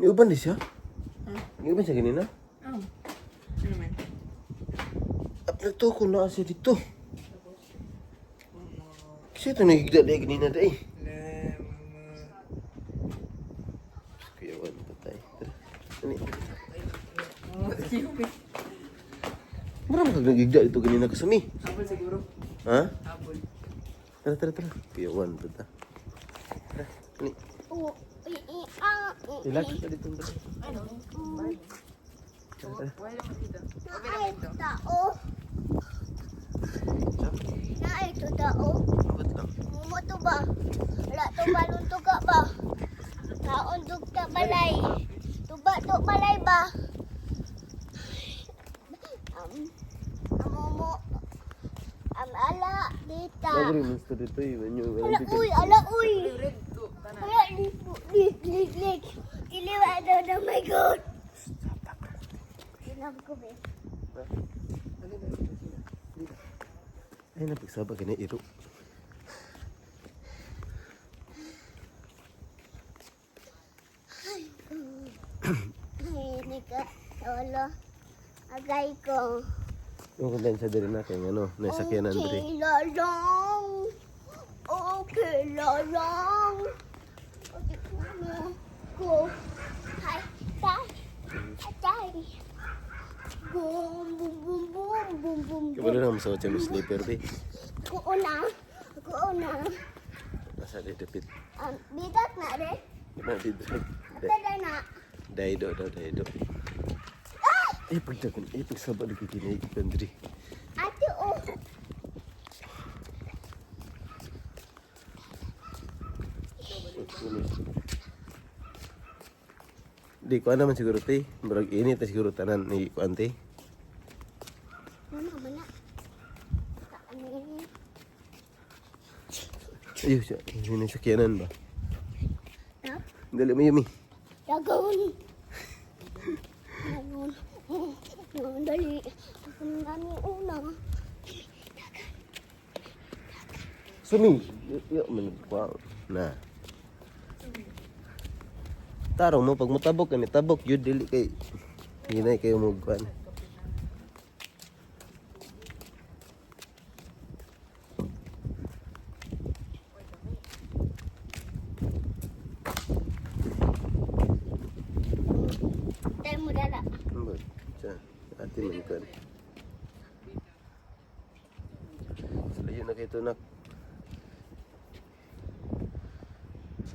Iuban di siya? Hmm? Iuban siya ganina? Oh. Ano naman? At nagtuko na siya dito. Kasi ito nagigda dahil ganina dahil. Kuyawan patay. Tara. Ano? Marami kag nagigda dito ganina kasami. Apple siguro. Ha? Apple. Tara. Kuyawan patay. Tara. Ano? Relax ka dito. Ano? Tara. Wala naman dito. Okay Naay naman dito. tao. Naay to tao. Ba't lang? Mumo to ba? Wala to balon to ka ba? Kaon to ka balay. Tuba to balay ba? Mumo. Ala dita. Nagri gusto dito eh. Ala uy. Red to. Tanan. Kaya lik. Iliwa daw na my god. Love ko be. Ay, napagsaba ka na iro. Ini ka solo. Agay ko. Yung kondensya din natin, ano, nasakyanan ba Okay lang. Okay lang. Okay ko. Hi. Tay. Boom. Kabalo na masawat siya ng sleeper, be. Ko una. Nasa didapit. Bigat na rin. Didapit. Tada na. Daido. Pagsaba na kikinay, Pandri. Ate oh. Di, kuha naman siguro, te. Barag init na siguro tanan ni kuan, te. Mana. Ayun siya. Yun yung sakyanan ba? Ha? Dali mo, Yumi. Gagawin. Dali. Ang una. Sumi. Yo, managkuha. Na. Tarong mo, pag mutabok ka ni tabok, yun dili kay. Hinay kayo mo kuan. Tayo mo dala. Ambot. Siya. Ate man kuan. So, yun na kayo to nak.